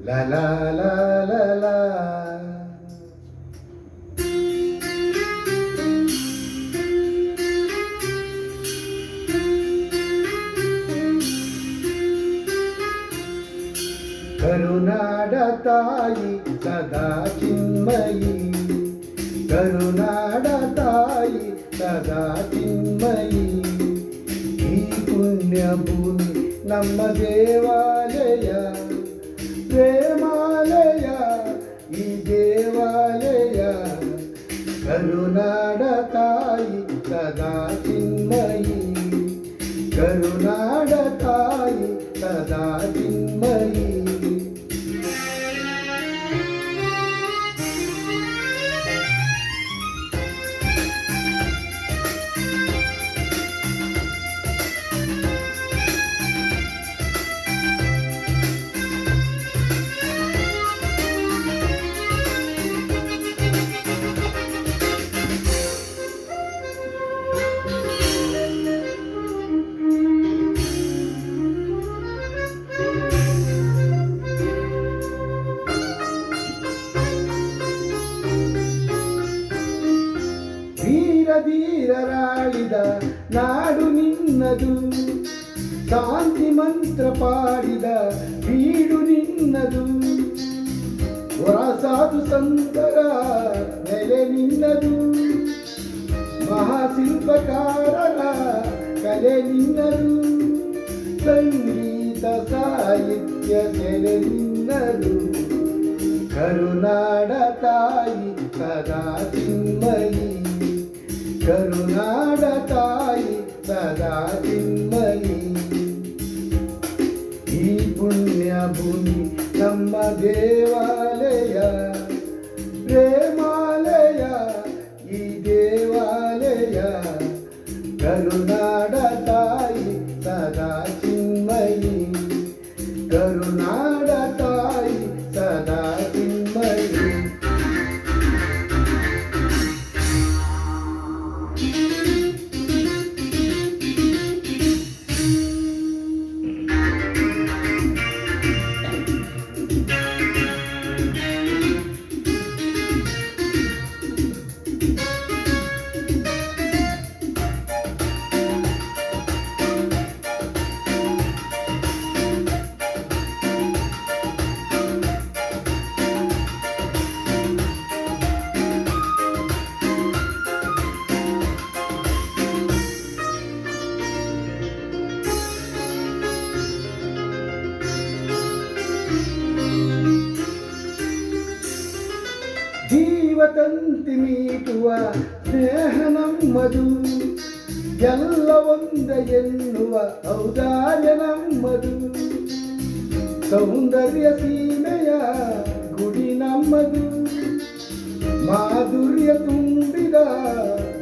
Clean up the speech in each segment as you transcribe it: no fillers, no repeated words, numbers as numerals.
La la la la la. ಕರುನಾಡ ತಾಯಿ ಸದಾ ಚಿನ್ಮಯಿ, ಕರುನಾಡ ತಾಯಿ ಸದಾ ಚಿನ್ಮಯಿ. ಈ ಪುಣ್ಯ ಭೂಮಿ ನಮ್ಮ ದೇವಾಲಯ, ಪ್ರೇಮಾಲಯ ಈ ದೇವಾಲಯ. ಕರುನಾಡ ತಾಯಿ ಸದಾ ಚಿನ್ಮಯಿ, ಕರುನಾಡ ತಾಯಿ ಸದಾ ಚಿನ್ಮಯಿ. ಧೀರರಾಳಿದ ನಾಡು ನಿನ್ನದು, ಶಾಂತಿ ಮಂತ್ರ ಪಾಡಿದ ಬೀಡು ನಿನ್ನದು. ಹೊರಸಾಧು ಸಂತರ ನೆಲೆ ನಿನ್ನದು, ಮಹಾಶಿಲ್ಪಕಾರರ ಕಲೆ ನಿನ್ನದು. ಸಂಗೀತ ಸಾಹಿತ್ಯ ಸೆಲೆ ನಿನ್ನದು. ಕರುನಾಡ ತಾಯಿ ಸದಾ ಚಿನ್ಮಯಿ, ಕರುನಾಡ ತಾಯಿ ಸದಾ ಚಿನ್ಮಯಿ. ಈ ಪುಣ್ಯ ಭೂಮಿ ನಮ್ಮ ದೇವಾಲಯ, ಪ್ರೇಮಾಲಯ ಈ ದೇವಾಲಯ. ಕರುನಾಡ ತಾಯಿ ಸದಾ ಚಿನ್ಮಯಿ, ಕರುನಾಡ ತಾಯಿ ಸದಾ ಚಿನ್ಮಯಿ. ಜೀವತಂತಿ ಮೀಟುವ ಸ್ನೇಹ ನಮ್ಮದು, ಎಲ್ಲ ಒಂದ ಎನ್ನುವ ಔದಾರ್ಯ ನಮ್ಮದು. ಸೌಂದರ್ಯ ಸೀಮೆಯ ಗುಡಿ ನಮ್ಮದು, ಮಾಧುರ್ಯ ತುಂಬಿದ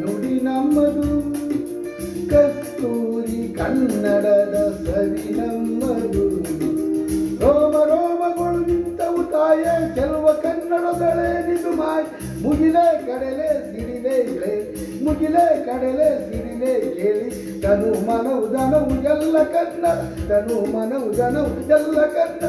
ನುಡಿ ನಮ್ಮದು. ಕಸ್ತೂರಿ ಕನ್ನಡದ ಸವಿ ನಮ್ಮದು. ರೋಮ ರೋಮಗಳು ನಿಂತವು ತಾಯೇ ಚೆಲುವ ಕನ್ನಡದಳೆ ನಿದು ಮಾಯ್. ಮುಗಿಲೆ ಕಡಲೆ ಸಿಡಿಲೆ ಇಳೆ, ಮುಗಿಲೆ ಕಡಲೆ ಸಿಡಿಲೆ ಕೇಳಿ. ತನು ಮನವು ದನವು ಎಲ್ಲ ಕನ್ನಡ, ತನು ಮನವು ದನವು ಎಲ್ಲ ಕನ್ನಡ.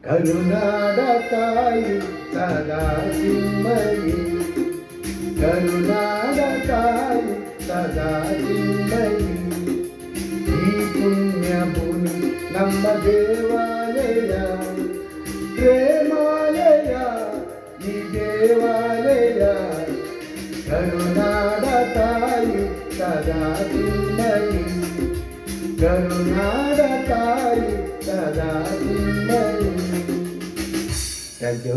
ಕರುನಾಡ ತಾಯಿ ಸದಾ ಚಿನ್ಮಯಿ, ಕರುನಾಡ ತಾಯಿ ಸದಾ ಚಿನ್ಮಯಿ. ಈ ಪುಣ್ಯ ಭೂಮಿ ನಮ್ಮ ದೇವಾಲಯ, ಪ್ರೇಮಾಲಯ ಈ ದೇವಾಲಯ. ಕರುನಾಡ ತಾಯಿ ಸದಾ ಚಿನ್ಮಯಿ, ಕರುನಾಡ ತಾಯಿ ಸದಾ ಚಿನ್ಮಯಿ. Thank you.